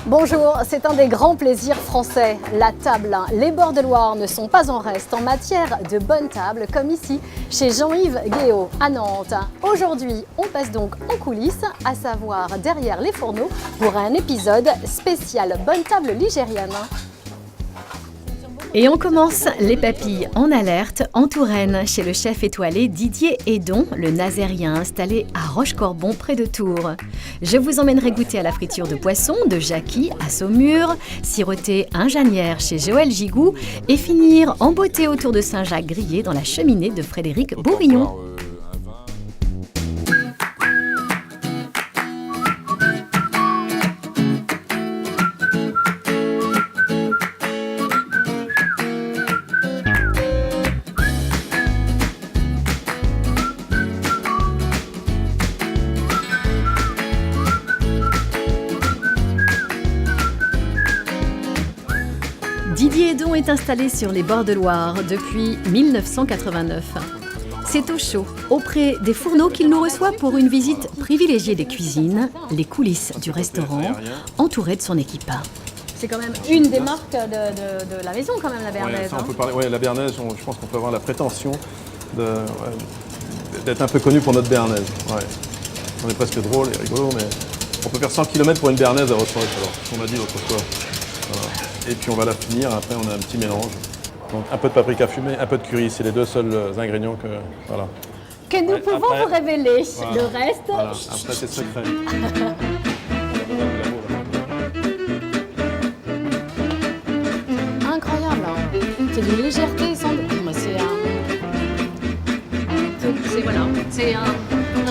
Bonjour, c'est un des grands plaisirs français, la table. Les bords de Loire ne sont pas en reste en matière de bonne table, comme ici chez Jean-Yves Guéot à Nantes. Aujourd'hui, on passe donc en coulisses, à savoir derrière les fourneaux, pour un épisode spécial bonne table ligérienne. Et on commence les papilles en alerte en Touraine, chez le chef étoilé Didier Hédon, le Nazérien installé à Rochecorbon près de Tours. Je vous emmènerai goûter à la friture de poisson de Jackie à Saumur, siroter un janière chez Joël Gigou et finir en beauté autour de Saint-Jacques grillé dans la cheminée de Frédéric Bourignon. Didier Hédon est installé sur les bords de Loire depuis 1989. C'est au chaud, auprès des fourneaux qu'il nous reçoit pour une visite privilégiée des cuisines, les coulisses du restaurant, entouré de son équipe. C'est quand même une des marques de la maison, quand même, la Béarnaise. Ouais, on peut parler, ouais, la Béarnaise, je pense qu'on peut avoir la prétention d'être un peu connu pour notre Béarnaise. Ouais. On est presque drôle et rigolo, mais on peut faire 100 km pour une Béarnaise à Rochefort, alors, on m'a dit l'autre fois. Voilà. Et puis on va la finir, après on a un petit mélange. Donc un peu de paprika fumé, un peu de curry, c'est les deux seuls ingrédients que... Voilà. Que nous pouvons vous révéler. Voilà. Le reste... Voilà. Après c'est secret. Incroyable, hein. C'est d'une légèreté sans... C'est un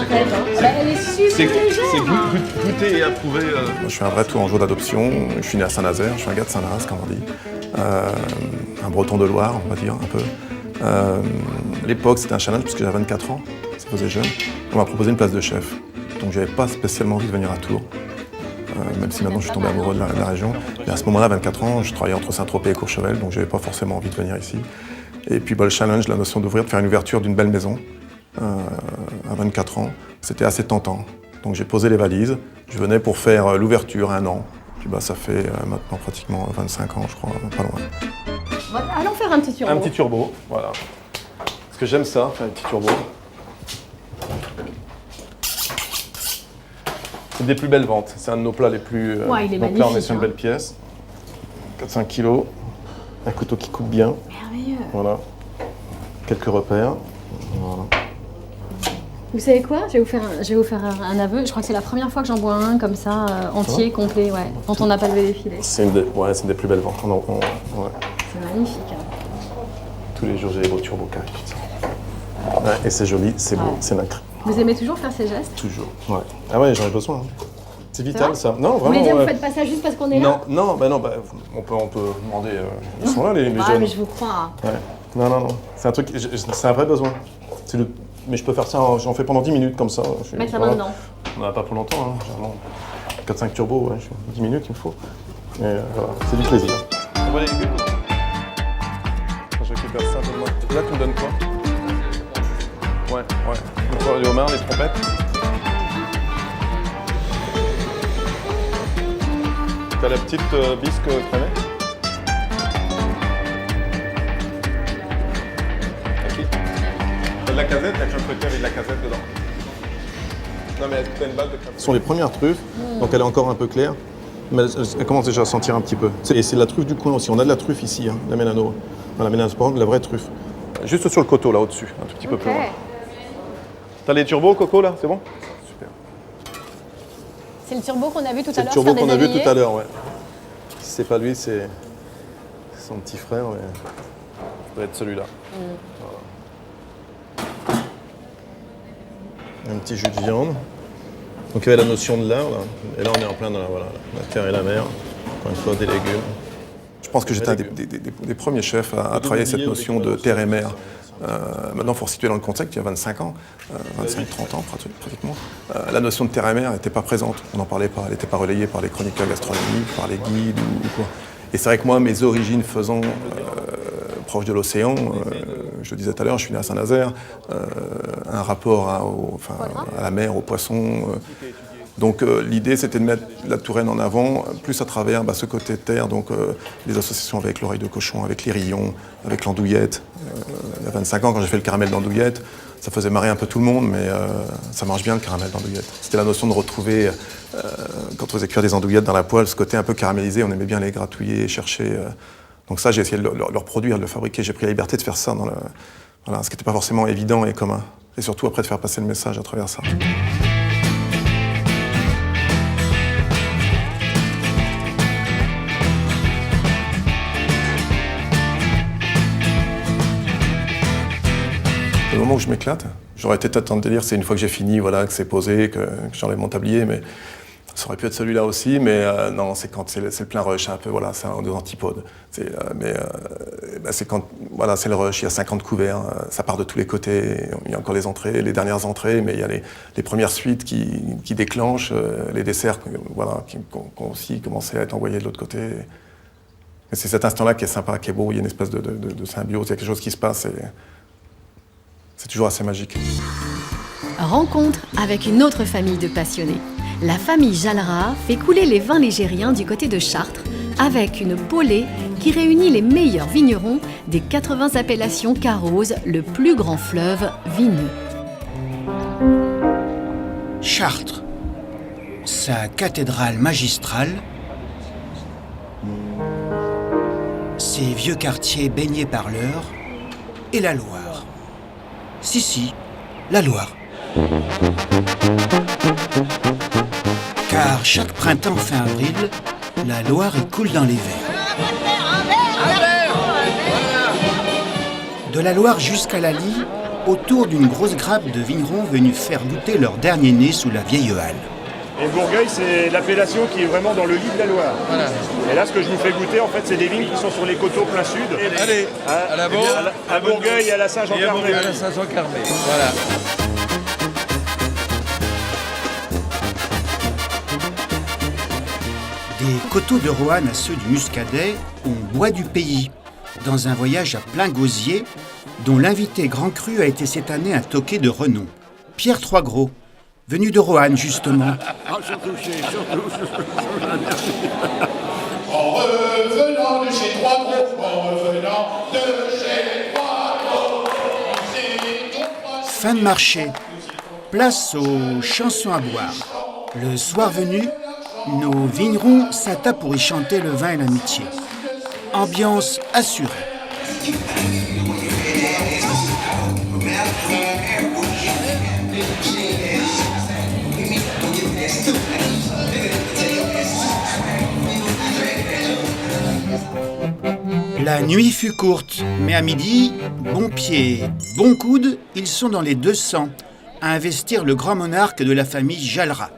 rêve. Hein. Elle est super légère. C'est goûté et approuvé. Moi, je suis un vrai Tourangeau d'adoption. Je suis né à Saint-Nazaire, je suis un gars de Saint-Nazaire, comme on dit. Un breton de Loire, on va dire, un peu. L'époque, c'était un challenge parce que j'avais 24 ans, ça faisait jeune. On m'a proposé une place de chef. Donc, j'avais pas spécialement envie de venir à Tours. Même si maintenant je suis tombé amoureux de la région. Mais à ce moment-là, 24 ans, je travaillais entre Saint-Tropez et Courchevel, donc j'avais pas forcément envie de venir ici. Et puis le challenge, la notion d'ouvrir, de faire une ouverture d'une belle maison à 24 ans, c'était assez tentant. Donc j'ai posé les valises, je venais pour faire l'ouverture 1 an. Puis ça fait maintenant pratiquement 25 ans, je crois, pas loin. Allons faire un petit turbo. Un petit turbo, voilà. Parce que j'aime ça, faire un petit turbo. C'est des plus belles ventes, c'est un de nos plats les plus... Ouais, il est donc magnifique. là, on est sur une belle pièce. 4-5 kilos, un couteau qui coupe bien. Merveilleux. Quelques repères. Voilà. Vous savez quoi? Je vais vous faire un aveu. Je crois que c'est la première fois que j'en bois un comme ça, entier, complet, ouais, quand on n'a pas levé les filets. C'est une des plus belles ventes. Ouais. C'est magnifique. Hein. Tous les jours, j'ai les beaux turbos qui arrivent. Ouais, et c'est joli, c'est beau, c'est nacré. Vous aimez toujours faire ces gestes? Toujours. Ouais. Ah ouais, j'en ai besoin. Hein. C'est vital, ça. Non, Vous vraiment. voulez dire, vous faites pas ça juste parce qu'on est là? Non, on peut demander. Ils sont là, les jeunes. Ah, mais je vous crois. Ouais. Non. C'est un truc, c'est un vrai besoin. Mais je peux faire ça, j'en fais pendant 10 minutes comme ça. Mettre la main dedans. On n'en a pas pour longtemps, hein. Généralement, 4-5 turbos, ouais, 10 minutes il me faut. Mais voilà, c'est du plaisir. On voit les légumes. Je récupère ça, donne-moi. Là, tu me donnes quoi? Ouais. On voit les homards, les trompettes. T'as la petite bisque crémée? De la casette, la crème fouettée avec de la casette dedans. Non mais t'as une balle de crème. Ce sont les premières truffes, donc elle est encore un peu claire, mais elle commence déjà à sentir un petit peu. Et c'est la truffe du coin aussi, on a de la truffe ici, hein, la Mélano. La Mélano, de la vraie truffe. Juste sur le coteau là au-dessus, un tout petit peu plus loin. T'as les turbos Coco là, c'est bon? Super. C'est le turbo qu'on a vu tout à l'heure. C'est le turbo qu'on a vu tout à l'heure, ouais. Si c'est pas lui, c'est son petit frère, mais ça doit être celui-là. Voilà. Un petit jus de viande. Donc il y avait la notion de l'art, là. Et là on est en plein dans la terre et la mer. Encore une fois, des légumes. Je pense que j'étais un des premiers chefs à travailler cette notion de terre et mer. Maintenant, il faut situer dans le contexte, il y a 25 ans, 25-30 ans pratiquement, la notion de terre et mer n'était pas présente, on n'en parlait pas, elle n'était pas relayée par les chroniqueurs gastronomiques, par les guides ou quoi. Et c'est vrai que moi, mes origines faisant proche de l'océan, je le disais tout à l'heure, je suis né à Saint-Nazaire, un rapport à la mer, aux poissons, Donc l'idée, c'était de mettre la Touraine en avant, plus à travers ce côté terre, donc les associations avec l'oreille de cochon, avec les rillons, avec l'andouillette. Il y a 25 ans, quand j'ai fait le caramel d'andouillette, ça faisait marrer un peu tout le monde, mais ça marche bien le caramel d'andouillette. C'était la notion de retrouver, quand on faisait cuire des andouillettes dans la poêle, ce côté un peu caramélisé, on aimait bien les gratouiller et chercher. Donc ça, j'ai essayé de le reproduire, de le fabriquer. J'ai pris la liberté de faire ça, ce qui n'était pas forcément évident et commun. Et surtout après de faire passer le message à travers ça. Le moment où je m'éclate, j'aurais été peut-être en délire, c'est une fois que j'ai fini, que c'est posé, que j'enlève mon tablier, mais ça aurait pu être celui-là aussi, mais non, c'est quand c'est le plein rush, un peu, c'est un des antipodes. C'est quand, c'est le rush, il y a 50 couverts, ça part de tous les côtés, il y a encore les entrées, les dernières entrées, mais il y a les premières suites qui déclenchent, les desserts, qui ont aussi commencé à être envoyés de l'autre côté. Et c'est cet instant-là qui est sympa, qui est beau, il y a une espèce de symbiose, il y a quelque chose qui se passe, et c'est toujours assez magique. Rencontre avec une autre famille de passionnés. La famille Jalra fait couler les vins ligériens du côté de Chartres avec une polée qui réunit les meilleurs vignerons des 80 appellations qu'arrose le plus grand fleuve vineux. Chartres, sa cathédrale magistrale, ses vieux quartiers baignés par l'Eure et la Loire. Si, la Loire. Car chaque printemps fin avril, la Loire y coule dans les verres. De la Loire jusqu'à la Lie, autour d'une grosse grappe de vignerons venus faire goûter leur dernier né sous la vieille halle. Et Bourgueil, c'est l'appellation qui est vraiment dans le lit de la Loire. Voilà. Et là, ce que je vous fais goûter, en fait, c'est des vignes qui sont sur les coteaux plein sud. Allez, à la Bourg, à Bourgueil et à la Saint-Jean-Carmé. À la Saint-Jean-Carmé, voilà. Des coteaux de Roanne à ceux du Muscadet, on boit du pays, dans un voyage à plein gosier, dont l'invité grand cru a été cette année un toqué de renom, Pierre Troisgros, venu de Roanne justement. En revenant de chez Troisgros, en revenant de chez Troisgros. Fin de marché, place aux chansons à boire. Le soir venu, nos vignerons s'attapent pour y chanter le vin et l'amitié. Ambiance assurée. La nuit fut courte, mais à midi, bon pied, bon coude, ils sont dans les 200 à investir le grand monarque de la famille Jalra.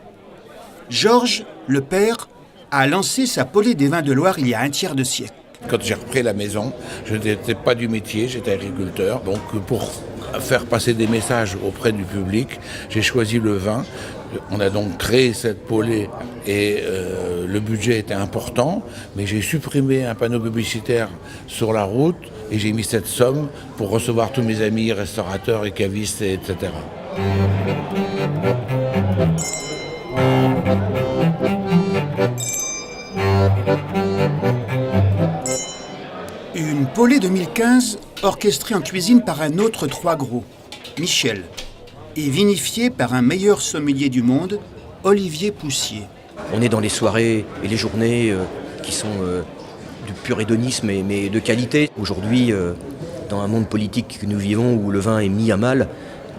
Georges, le père, a lancé sa polée des vins de Loire il y a un tiers de siècle. Quand j'ai repris la maison, je n'étais pas du métier, j'étais agriculteur. Donc pour faire passer des messages auprès du public, j'ai choisi le vin. On a donc créé cette polée et le budget était important, mais j'ai supprimé un panneau publicitaire sur la route et j'ai mis cette somme pour recevoir tous mes amis restaurateurs et cavistes, etc. Une polée 2015 orchestrée en cuisine par un autre Troisgros, Michel, et vinifiée par un meilleur sommelier du monde, Olivier Poussier. On est dans les soirées et les journées qui sont du pur hédonisme mais de qualité. Aujourd'hui, dans un monde politique que nous vivons où le vin est mis à mal,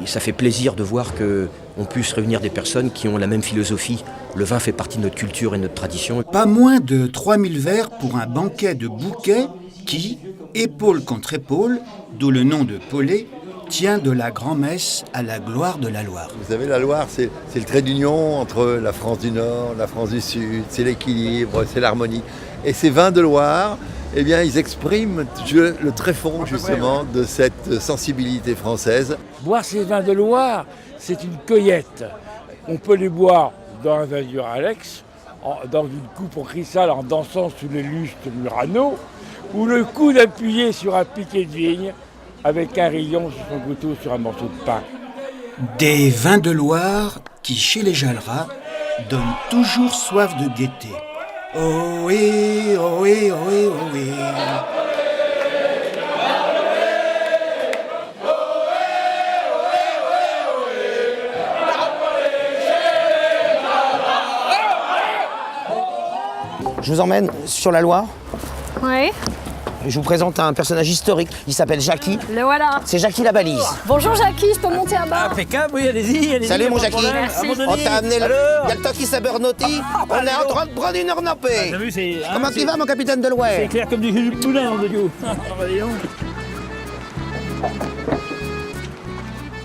ça fait plaisir de voir qu'on puisse réunir des personnes qui ont la même philosophie. Le vin fait partie de notre culture et de notre tradition. Pas moins de 3000 verres pour un banquet de bouquets qui, épaule contre épaule, d'où le nom de polée, tient de la grand-messe à la gloire de la Loire. Vous savez, la Loire, c'est le trait d'union entre la France du Nord, la France du Sud, c'est l'équilibre, c'est l'harmonie. Et ces vins de Loire, eh bien, ils expriment le tréfonds, justement, de cette sensibilité française. Boire ces vins de Loire, c'est une cueillette. On peut les boire dans un vin du Alex, dans une coupe en cristal en dansant sous les lustres Murano, ou le coude appuyé sur un piquet de vigne avec un rayon sur son couteau sur un morceau de pain. Des vins de Loire qui, chez les Jalra, donne toujours soif de gaieté. Ohé, ohé, ohé, ohé. Je vous emmène sur la Loire. Oui. Je vous présente un personnage historique. Il s'appelle Jackie. Le voilà. C'est Jackie la balise. Bonjour Jackie, je peux monter à bord? Impeccable, oui, allez-y. Salut mon Jackie. Merci. On t'a amené le Talkie Sabernauty. On est en train de prendre une heure nappée. Comment tu vas mon capitaine de l'Ouest? C'est clair comme du jus de poulain en audio.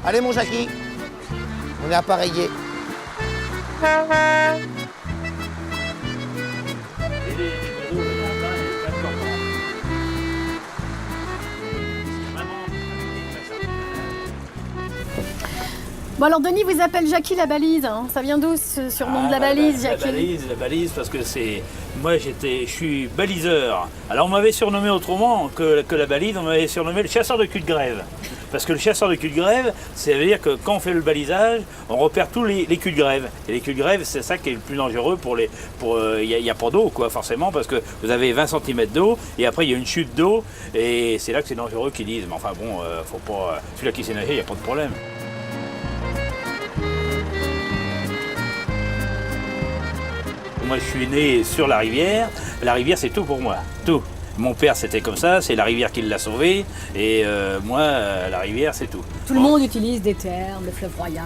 Allez mon Jackie. On est appareillé. Bon alors Denis vous appelle Jackie la balise, hein. Ça vient d'où ce surnom de la balise, Jackie? La balise parce que c'est... Moi je suis baliseur. Alors on m'avait surnommé autrement que la balise, on m'avait surnommé le chasseur de cul de grève. Parce que le chasseur de cul de grève, ça veut dire que quand on fait le balisage, on repère tous les culs de grève. Et les culs de grève, c'est ça qui est le plus dangereux pour les... Il n'y a pas d'eau, quoi, forcément, parce que vous avez 20 cm d'eau, et après il y a une chute d'eau, et c'est là que c'est dangereux qu'ils disent. Mais enfin bon, faut pas... Celui-là qui sait nager, il n'y a pas de problème. Moi, je suis né sur la rivière. La rivière, c'est tout pour moi. Tout. Mon père, c'était comme ça. C'est la rivière qui l'a sauvé. Et moi, la rivière, c'est tout. Tout le monde utilise des termes, le fleuve royal,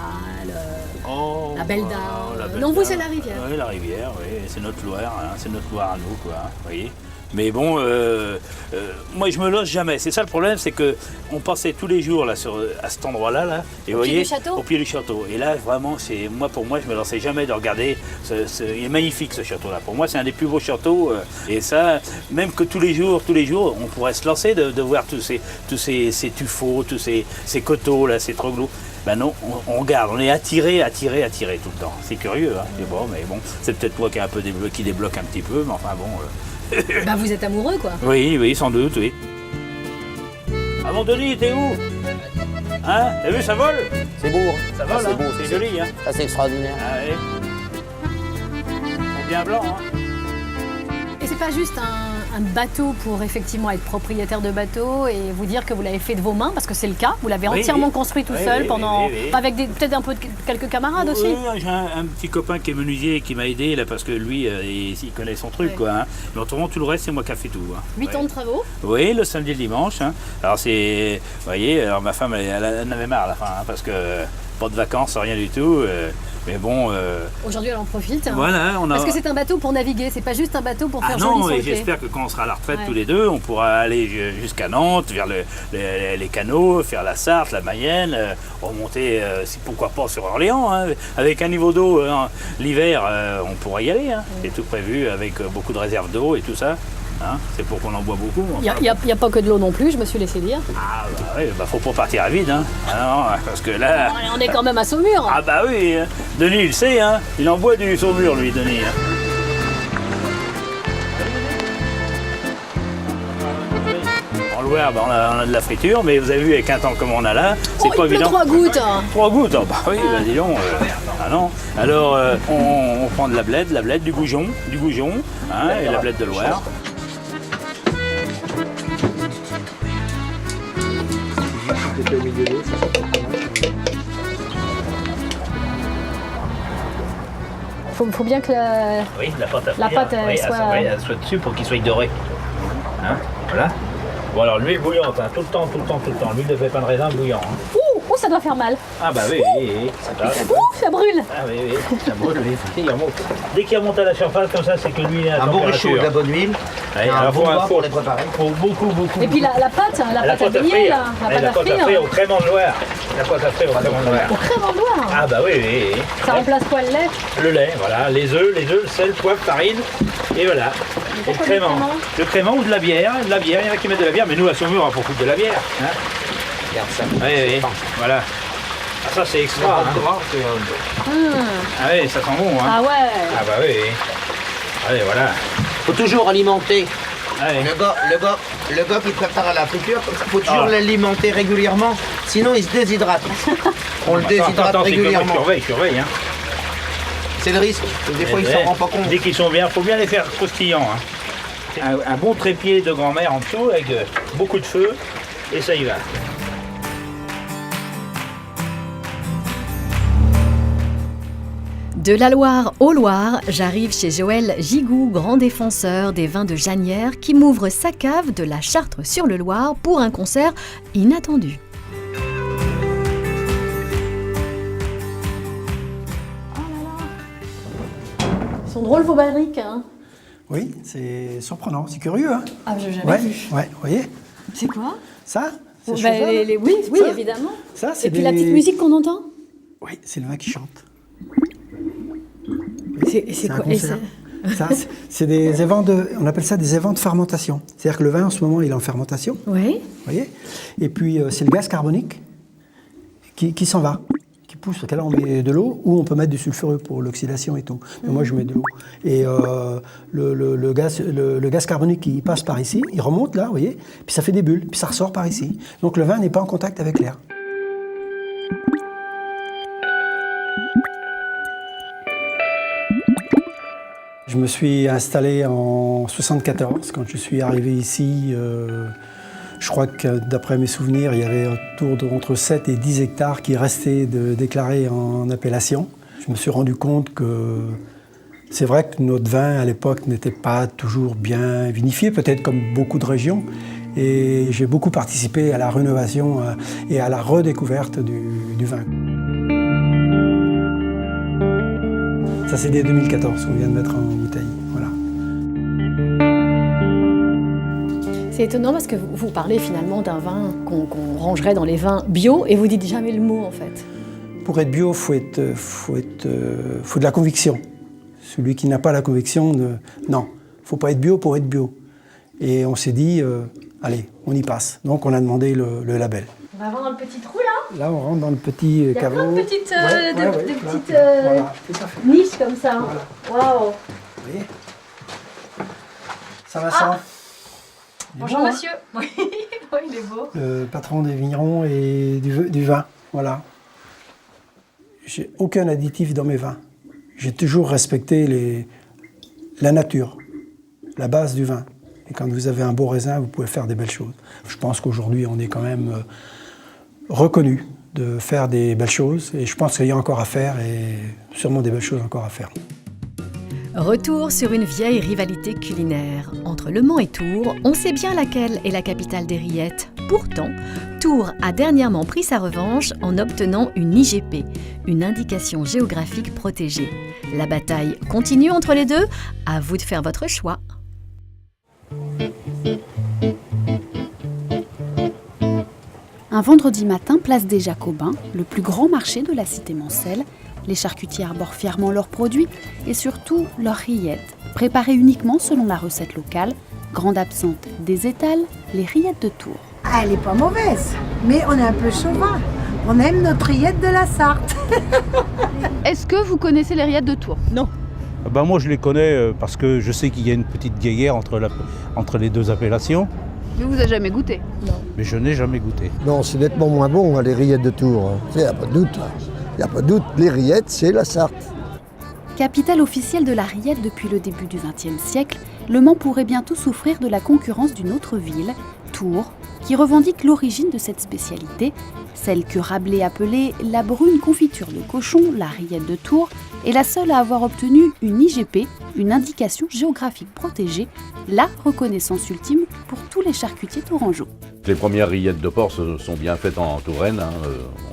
la Belle Dame. Non, vous, c'est la rivière. Oui, la rivière, oui. C'est notre Loire. Hein. C'est notre Loire à nous, quoi. Vous voyez. Mais bon, moi je me loge jamais. C'est ça le problème, c'est que on passait tous les jours là à cet endroit-là, là, et au pied du château. Au pied du château. Et là, vraiment, pour moi, je me lançais jamais de regarder. Il est magnifique ce château-là. Pour moi, c'est un des plus beaux châteaux. Et ça, même que tous les jours, on pourrait se lancer de voir tous ces tuffeaux, tous ces coteaux là, ces troglots. Ben non, on regarde, on est attiré tout le temps. C'est curieux, hein. C'est bon, mais bon, c'est peut-être moi qui débloque un petit peu, mais enfin bon. Bah vous êtes amoureux quoi. Oui, sans doute, oui. Ah mon Denis, t'es où? Hein? T'as vu, ça vole? C'est beau. Ça vole, c'est hein? beau. C'est joli, hein? Ça c'est extraordinaire. Ah oui. C'est bien blanc, hein? Et c'est pas juste un bateau pour effectivement être propriétaire de bateau et vous dire que vous l'avez fait de vos mains, parce que c'est le cas, vous l'avez entièrement construit tout seul pendant... Avec peut-être un peu quelques camarades aussi. Oui, j'ai un petit copain qui est menuisier qui m'a aidé là, parce que lui, il connaît son truc, quoi. Hein. Mais autrement, tout le reste, c'est moi qui ai fait tout. Hein. 8 ans de travaux? Oui, le samedi et le dimanche. Hein. Alors c'est... Vous voyez, alors ma femme, elle en avait marre à la fin, hein, parce que pas de vacances, rien du tout. Mais bon... Aujourd'hui, elle en profite. Hein. Voilà, Parce que c'est un bateau pour naviguer, c'est pas juste un bateau pour faire joli sur le quai. J'espère que quand on sera à la retraite tous les deux, on pourra aller jusqu'à Nantes, vers les canaux, faire la Sarthe, la Mayenne, remonter, pourquoi pas sur Orléans. Hein. Avec un niveau d'eau, l'hiver, on pourra y aller. Hein. C'est tout prévu avec beaucoup de réserves d'eau et tout ça. Hein, c'est pour qu'on en boit beaucoup. Il n'y a pas que de l'eau non plus, je me suis laissé dire. Ah bah oui, faut pas partir à vide, hein. Ah non, parce que là... On est quand même à Saumur. Ah bah oui, hein. Denis il le sait, hein. Il en boit du Saumur lui, Denis. Hein. En Loire, bah, on a de la friture, mais vous avez vu avec un temps comme on a là, c'est pas évident. 3 gouttes. 3 gouttes, bah oui, bah dis donc. Ah non. Alors on prend de la blette, du goujon, hein, et la blette de Loire. Faut bien que la pâte elle soit dessus pour qu'il soit doré. Hein, voilà. Bon alors l'huile bouillante, hein, tout le temps. L'huile de pépins de raisin bouillant. Hein. Ouh, ça doit faire mal. Ah bah oui, ça brûle. Ah oui, ça brûle, oui. Dès qu'il remonte à la surface comme ça, c'est que l'huile est à un bon réchaud, de la bonne huile. Ouais, un bon four pour les préparer. Faut beaucoup. Et puis la pâte à griller, la pâte à frire. Au crément de Loire. La pâte à frire au crément de Loire. Au crément de Loire. Ah bah oui. Ça remplace quoi, le lait? Le lait, voilà. Les œufs, le sel, poivre, farine. Et voilà. Et le crément. Le crément ou de la bière. Il y en a qui mettent de la bière, mais nous à Saumur, on profite de la bière. Hein. Regarde ça. Oui. Voilà. Ah, ça c'est extra. Hein. Ah oui, ça sent bon. Hein. Ah ouais. Ah bah oui. Allez, voilà. Faut toujours alimenter. Allez. Le gars qui prépare à la friture, il faut toujours l'alimenter régulièrement, sinon il se déshydrate. On le déshydrate régulièrement. Surveille. Hein. C'est le risque. Des fois, ils s'en rendent pas compte. Dès qu'ils sont bien, il faut bien les faire croustillants. Hein. Un bon trépied de grand-mère en dessous avec beaucoup de feu et ça y va. De la Loire au Loir, j'arrive chez Joël Gigou, grand défenseur des vins de Janières, qui m'ouvre sa cave de la Chartre-sur-le-Loir pour un concert inattendu. Ils sont drôles vos barriques, hein? Oui, c'est surprenant, c'est curieux. Hein. Ah, j'ai jamais vu. Ouais, vous voyez? C'est quoi? Ça? Oui, évidemment. Ça, c'est Et puis la petite musique qu'on entend? Oui, c'est le vin qui chante. C'est quoi? Ça, c'est des évents on appelle ça des évents de fermentation. C'est-à-dire que le vin, en ce moment, il est en fermentation. Oui. Vous voyez? Et puis, c'est le gaz carbonique qui s'en va, qui pousse. Là, on met de l'eau ou on peut mettre du sulfureux pour l'oxydation et tout. Mais moi, je mets de l'eau. Et le gaz carbonique, il passe par ici, il remonte là, vous voyez? Puis ça fait des bulles, puis ça ressort par ici. Donc le vin n'est pas en contact avec l'air. Je me suis installé en 1974. Quand je suis arrivé ici, je crois que d'après mes souvenirs, il y avait autour entre 7 et 10 hectares qui restaient déclarés en appellation. Je me suis rendu compte que c'est vrai que notre vin, à l'époque, n'était pas toujours bien vinifié, peut-être comme beaucoup de régions. Et j'ai beaucoup participé à la rénovation et à la redécouverte du vin. Ça, c'est dès 2014 qu'on vient de mettre en bouteille. Voilà. C'est étonnant parce que vous parlez finalement d'un vin qu'on rangerait dans les vins bio et vous dites jamais le mot en fait. Pour être bio, faut de la conviction. Celui qui n'a pas la conviction, non, faut pas être bio pour être bio. Et on s'est dit, allez, on y passe. Donc on a demandé le label. On va voir dans le petit trou là. Là, on rentre dans le petit caveau. Il y a plein de petites, petites voilà, niches comme ça. Waouh. Wow. Vous voyez? Ça va, ça? Bonjour monsieur. Oui, il est beau. Le patron des vignerons et du vin, voilà. J'ai aucun additif dans mes vins. J'ai toujours respecté la nature, la base du vin. Et quand vous avez un beau raisin, vous pouvez faire des belles choses. Je pense qu'aujourd'hui, on est quand même reconnu de faire des belles choses. Et je pense qu'il y a encore à faire et sûrement des belles choses encore à faire. Retour sur une vieille rivalité culinaire. Entre Le Mans et Tours, on sait bien laquelle est la capitale des rillettes. Pourtant, Tours a dernièrement pris sa revanche en obtenant une IGP, une indication géographique protégée. La bataille continue entre les deux, à vous de faire votre choix. Un vendredi matin, place des Jacobins, le plus grand marché de la cité mancelle. Les charcutiers arborent fièrement leurs produits et surtout leurs rillettes, préparées uniquement selon la recette locale. Grande absente des étals, les rillettes de Tours. Ah, elle n'est pas mauvaise, mais on est un peu chauvin. On aime notre rillette de la Sarthe. Est-ce que vous connaissez les rillettes de Tours? Non. Ben moi je les connais parce que je sais qu'il y a une petite guéguerre entre les deux appellations. Mais vous n'avez jamais goûté? Non. Mais je n'ai jamais goûté. Non, c'est nettement moins bon, les rillettes de Tours. Il n'y a pas de doute. Il n'y a pas de doute, les rillettes, c'est la Sarthe. Capitale officielle de la rillette depuis le début du XXe siècle, Le Mans pourrait bientôt souffrir de la concurrence d'une autre ville, Tours, qui revendique l'origine de cette spécialité, celle que Rabelais appelait la brune confiture de cochon, la rillette de Tours, est la seule à avoir obtenu une IGP, une indication géographique protégée, la reconnaissance ultime pour tous les charcutiers tourangeaux. Les premières rillettes de porc sont bien faites en Touraine, hein.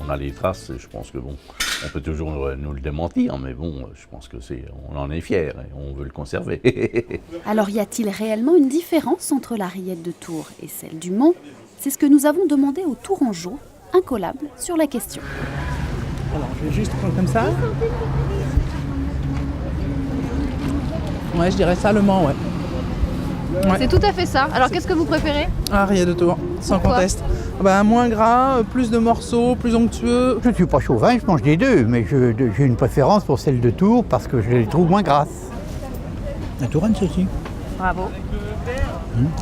On a les traces et je pense que bon, on peut toujours nous le démentir, mais bon, je pense que on en est fiers et on veut le conserver. Alors y a-t-il réellement une différence entre la rillette de Tours et celle du Mans? C'est ce que nous avons demandé aux Tourangeaux, incollables sur la question. Alors je vais juste prendre comme ça. Ouais, je dirais ça, Le Mans, ouais. C'est tout à fait ça. Alors qu'est-ce que vous préférez? Ah, rillette de Tours, sans conteste. Moins gras, plus de morceaux, plus onctueux. Je ne suis pas chauvin, je mange des deux, mais j'ai une préférence pour celle de Tours parce que je les trouve moins grasses. La Touraine, celle-ci. Bravo.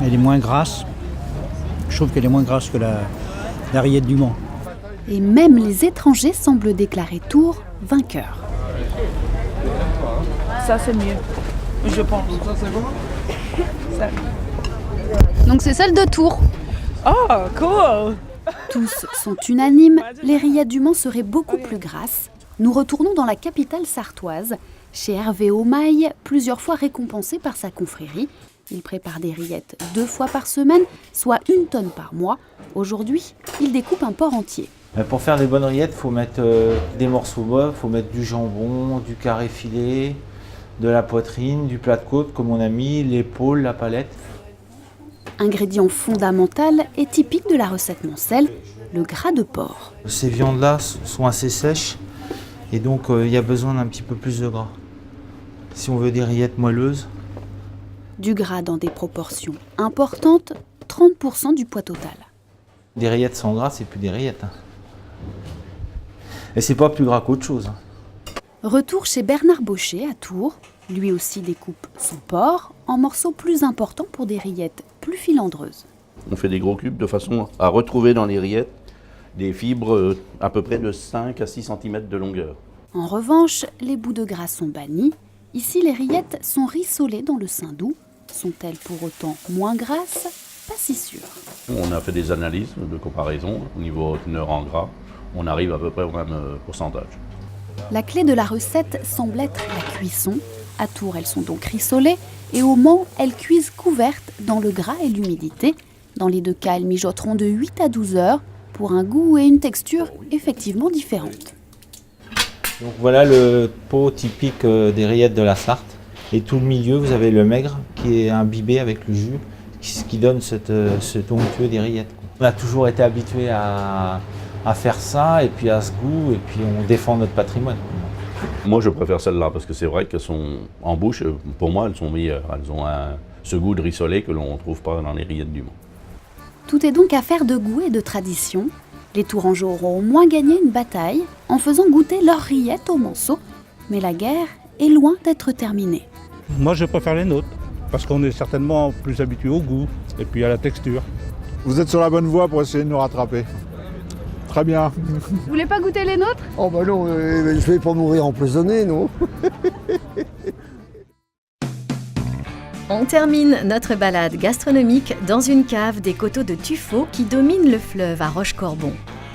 Elle est moins grasse. Je trouve qu'elle est moins grasse que la rillette du Mans. Et même les étrangers semblent déclarer Tours vainqueur. Ça, c'est mieux, je pense. Ça, c'est bon. Ça. Donc c'est celle de Tours. Oh, cool. Tous sont unanimes, les rillettes du Mans seraient beaucoup plus grasses. Nous retournons dans la capitale sartoise, chez Hervé Aumaille, plusieurs fois récompensé par sa confrérie. Il prépare des rillettes 2 fois par semaine, soit 1 tonne par mois. Aujourd'hui, il découpe un porc entier. Pour faire des bonnes rillettes, il faut mettre des morceaux bœuf, il faut mettre du jambon, du carré filet, de la poitrine, du plat de côte comme on a mis, l'épaule, la palette. Ingrédient fondamental et typique de la recette Mancel, le gras de porc. Ces viandes-là sont assez sèches et donc il y a besoin d'un petit peu plus de gras. Si on veut des rillettes moelleuses. Du gras dans des proportions importantes, 30% du poids total. Des rillettes sans gras, c'est plus des rillettes. Et c'est pas plus gras qu'autre chose. Retour chez Bernard Baucher à Tours. Lui aussi découpe son porc en morceaux plus importants pour des rillettes plus filandreuses. On fait des gros cubes de façon à retrouver dans les rillettes des fibres à peu près de 5 à 6 cm de longueur. En revanche, les bouts de gras sont bannis. Ici, les rillettes sont rissolées dans le Saint-Doux. Sont-elles pour autant moins grasses? Pas si sûr. On a fait des analyses de comparaison au niveau teneur en gras. On arrive à peu près au même pourcentage. La clé de la recette semble être la cuisson. À Tours, elles sont donc rissolées et au Mans, elles cuisent couvertes dans le gras et l'humidité. Dans les 2 cas, elles mijoteront de 8 à 12 heures pour un goût et une texture effectivement différentes. Donc voilà le pot typique des rillettes de la Sarthe. Et tout le milieu, vous avez le maigre qui est imbibé avec le jus, ce qui donne ce onctueux des rillettes. On a toujours été habitués à faire ça et puis à ce goût et puis on défend notre patrimoine. Moi, je préfère celle-là parce que c'est vrai qu'elles sont en bouche, pour moi, elles sont meilleures. Elles ont ce goût de rissolé que l'on ne trouve pas dans les rillettes du Mans. Tout est donc affaire de goût et de tradition. Les Tourangeaux auront au moins gagné une bataille en faisant goûter leurs rillettes aux Manceaux. Mais la guerre est loin d'être terminée. Moi, je préfère les nôtres parce qu'on est certainement plus habitué au goût et puis à la texture. Vous êtes sur la bonne voie pour essayer de nous rattraper. Très bien. Vous voulez pas goûter les nôtres? Oh bah non, je vais pas mourir empoisonné, non. On termine notre balade gastronomique dans une cave des coteaux de Tuffeau qui domine le fleuve à Rochecorbon.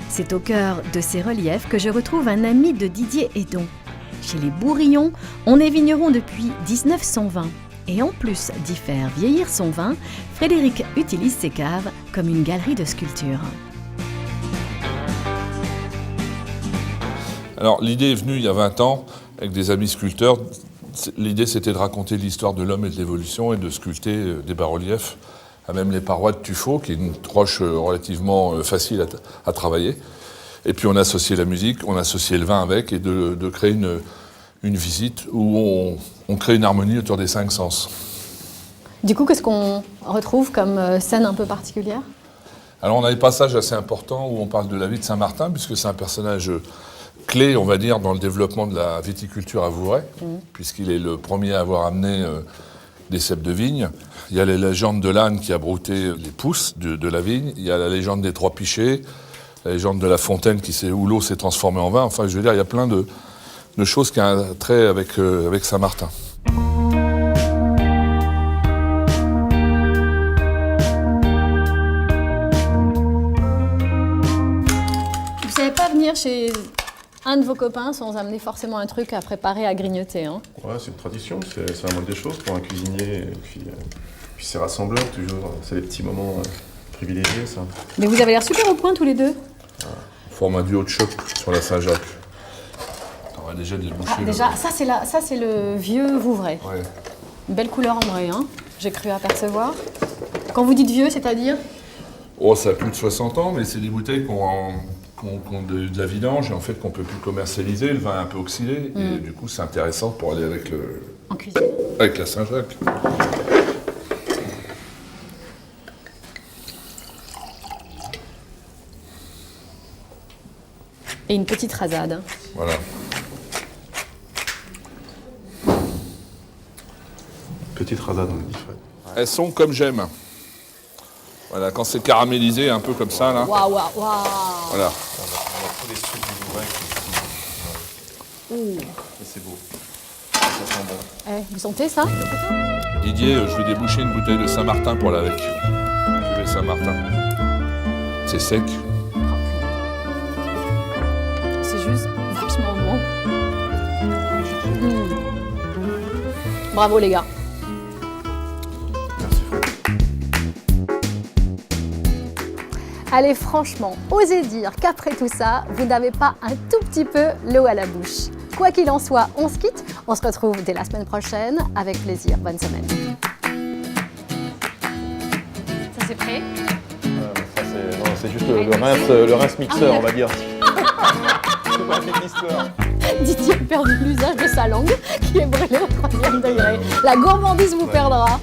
C'est au cœur de ces reliefs que je retrouve un ami de Didier Hédon. Chez les Bourillons, on est vigneron depuis 1920. Et en plus d'y faire vieillir son vin, Frédéric utilise ses caves comme une galerie de sculptures. Alors l'idée est venue il y a 20 ans avec des amis sculpteurs. L'idée c'était de raconter l'histoire de l'homme et de l'évolution et de sculpter des bas-reliefs à même les parois de Tuffeau, qui est une roche relativement facile à travailler. Et puis on a associé la musique, on a associé le vin avec et de créer une visite où on crée une harmonie autour des 5 sens. Du coup, qu'est-ce qu'on retrouve comme scène un peu particulière? Alors on a des passages assez importants où on parle de la vie de Saint-Martin, puisque c'est un personnage clé, on va dire, dans le développement de la viticulture à Vouvray, puisqu'il est le premier à avoir amené des cèpes de vigne. Il y a la légende de l'âne qui a brouté les pousses de la vigne. Il y a la légende des 3 pichets, la légende de la fontaine où l'eau s'est transformée en vin. Enfin, je veux dire, il y a plein de choses qui ont un trait avec Saint-Martin. Vous savez pas venir chez un de vos copains sans amener forcément un truc à préparer, à grignoter, hein? Ouais, c'est une tradition, c'est la moindre des choses pour un cuisinier. Et puis c'est rassembleur toujours, c'est les petits moments privilégiés, ça. Mais vous avez l'air super au point tous les deux. On forme un duo de choc sur la Saint-Jacques. On va déjà déboucher. Ah, déjà, ça c'est le vieux Vouvray. Ouais. Une belle couleur ambrée, hein? J'ai cru apercevoir. Quand vous dites vieux, c'est-à-dire? Oh, ça a plus de 60 ans, mais c'est des bouteilles qui ont de la vidange et en fait qu'on peut plus commercialiser. Le vin est un peu oxydé et du coup c'est intéressant pour aller avec en cuisine. Avec la Saint-Jacques. Et une petite rasade. Voilà. Petite rasade, on dit, Fred. Elles sont comme j'aime. Voilà, quand c'est caramélisé, un peu comme ça, là. Waouh, waouh, waouh. Voilà. On a tous les trucs du Vouvray qui Ouh. c'est beau. ça sent bon. Vous sentez ça? Didier, je vais déboucher une bouteille de Saint-Martin pour l'avec. Cuvée Saint-Martin. C'est sec. C'est juste vachement bon. Bravo les gars. Allez, franchement, osez dire qu'après tout ça, vous n'avez pas un tout petit peu l'eau à la bouche. Quoi qu'il en soit, on se quitte. On se retrouve dès la semaine prochaine. Avec plaisir. Bonne semaine. Ça, c'est prêt? C'est juste le rince mixeur, on va dire. C'est pas une histoire. Didier a perdu l'usage de sa langue qui est brûlée au 3e degré. La gourmandise vous perdra.